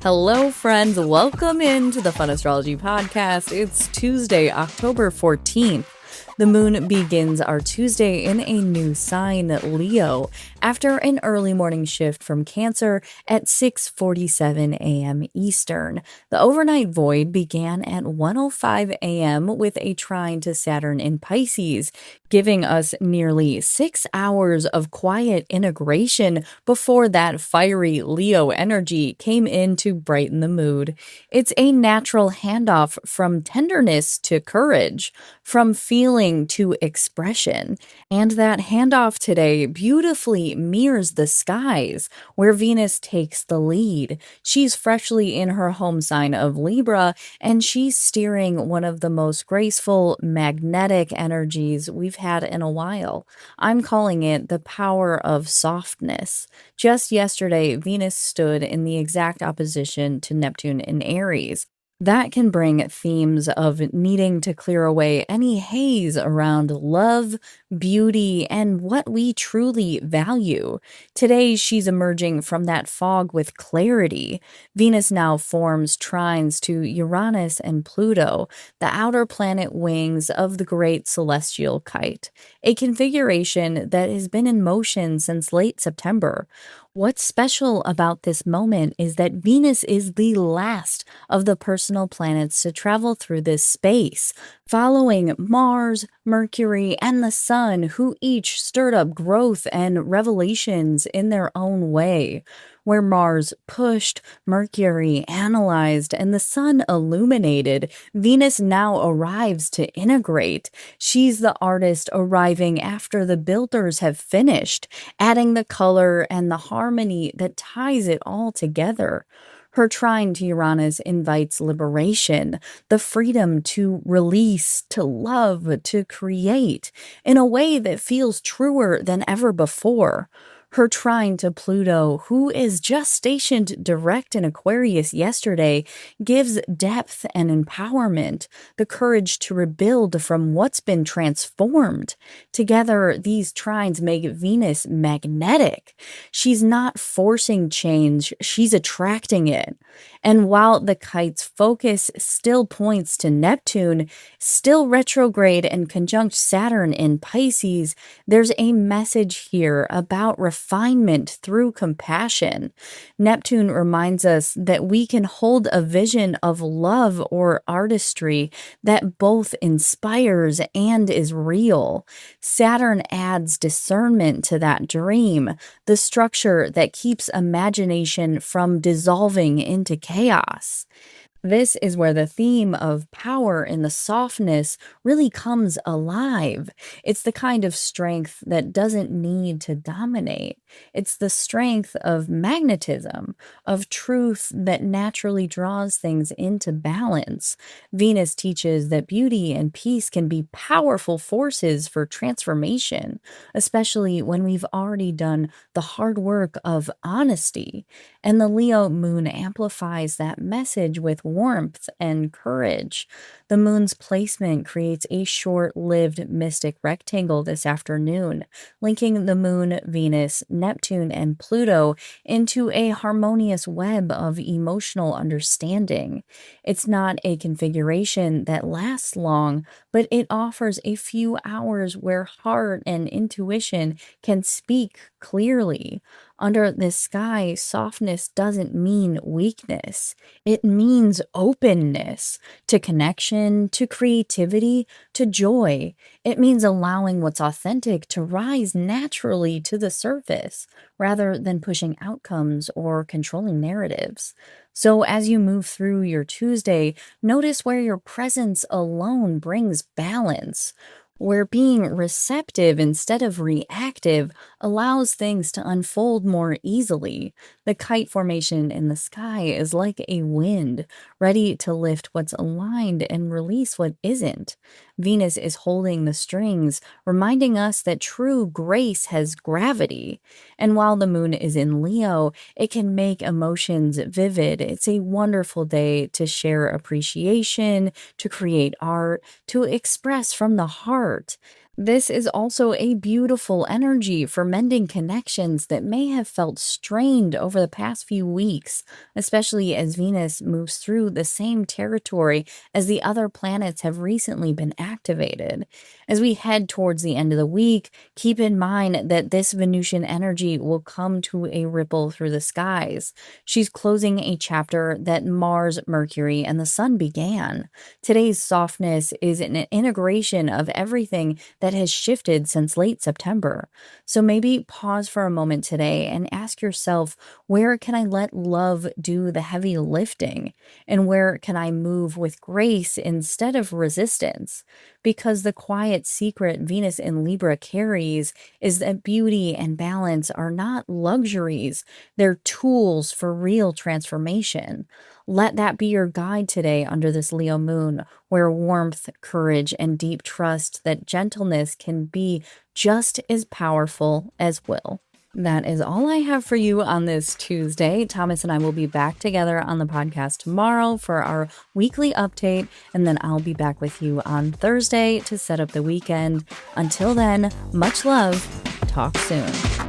Hello, friends. Welcome into the Fun Astrology Podcast. It's Tuesday, October 14th. The moon begins our Tuesday in a new sign, Leo, after an early morning shift from Cancer at 6:47 a.m. Eastern. The overnight void began at 1:05 a.m. with a trine to Saturn in Pisces, giving us nearly 6 hours of quiet integration before that fiery Leo energy came in to brighten the mood. It's a natural handoff from tenderness to courage, from feeling to expression. And that handoff today beautifully mirrors the skies, where Venus takes the lead. She's freshly in her home sign of Libra, and she's steering one of the most graceful, magnetic energies we've had in a while. I'm calling it the power of softness. Just yesterday, Venus stood in the exact opposition to Neptune in Aries. That can bring themes of needing to clear away any haze around love, beauty, and what we truly value. Today, she's emerging from that fog with clarity. Venus now forms trines to Uranus and Pluto, the outer planet wings of the great celestial kite, a configuration that has been in motion since late September. What's special about this moment is that Venus is the last of the personal planets to travel through this space, following Mars, Mercury, and the Sun, who each stirred up growth and revelations in their own way. Where Mars pushed, Mercury analyzed, and the Sun illuminated, Venus now arrives to integrate. She's the artist arriving after the builders have finished, adding the color and the harmony that ties it all together. Her trine to Uranus invites liberation, the freedom to release, to love, to create, in a way that feels truer than ever before. Her trine to Pluto, who is just stationed direct in Aquarius yesterday, gives depth and empowerment, the courage to rebuild from what's been transformed. Together, these trines make Venus magnetic. She's not forcing change, she's attracting it. And while the kite's focus still points to Neptune, still retrograde and conjunct Saturn in Pisces, there's a message here about refinement through compassion. Neptune reminds us that we can hold a vision of love or artistry that both inspires and is real. Saturn adds discernment to that dream, the structure that keeps imagination from dissolving into chaos. This is where the theme of power in the softness really comes alive. It's the kind of strength that doesn't need to dominate. It's the strength of magnetism, of truth that naturally draws things into balance. Venus teaches that beauty and peace can be powerful forces for transformation, especially when we've already done the hard work of honesty. And the Leo moon amplifies that message with warmth and courage. The moon's placement creates a short lived mystic rectangle this afternoon, linking the moon, Venus, Neptune, and Pluto into a harmonious web of emotional understanding. It's not a configuration that lasts long, but it offers a few hours where heart and intuition can speak clearly. Under this sky, softness doesn't mean weakness. It means openness to connection, to creativity, to joy. It means allowing what's authentic to rise naturally to the surface rather than pushing outcomes or controlling narratives. So, as you move through your Tuesday, notice where your presence alone brings balance, where being receptive instead of reactive allows things to unfold more easily. The kite formation in the sky is like a wind, ready to lift what's aligned and release what isn't. Venus is holding the strings, reminding us that true grace has gravity. And while the moon is in Leo, it can make emotions vivid. It's a wonderful day to share appreciation, to create art, to express from the heart. This is also a beautiful energy for mending connections that may have felt strained over the past few weeks, especially as Venus moves through the same territory as the other planets have recently been activated. As we head towards the end of the week, keep in mind that this Venusian energy will come to a ripple through the skies. She's closing a chapter that Mars, Mercury, and the Sun began. Today's softness is an integration of everything that has shifted since late September. So maybe pause for a moment today and ask yourself, where can I let love do the heavy lifting? And where can I move with grace instead of resistance? Because the quiet secret Venus in Libra carries is that beauty and balance are not luxuries, they're tools for real transformation. Let that be your guide today under this Leo moon, where warmth, courage, and deep trust that gentleness can be just as powerful as will. That is all I have for you on this Tuesday. Thomas and I will be back together on the podcast tomorrow for our weekly update, and then I'll be back with you on Thursday to set up the weekend. Until then, much love. Talk soon.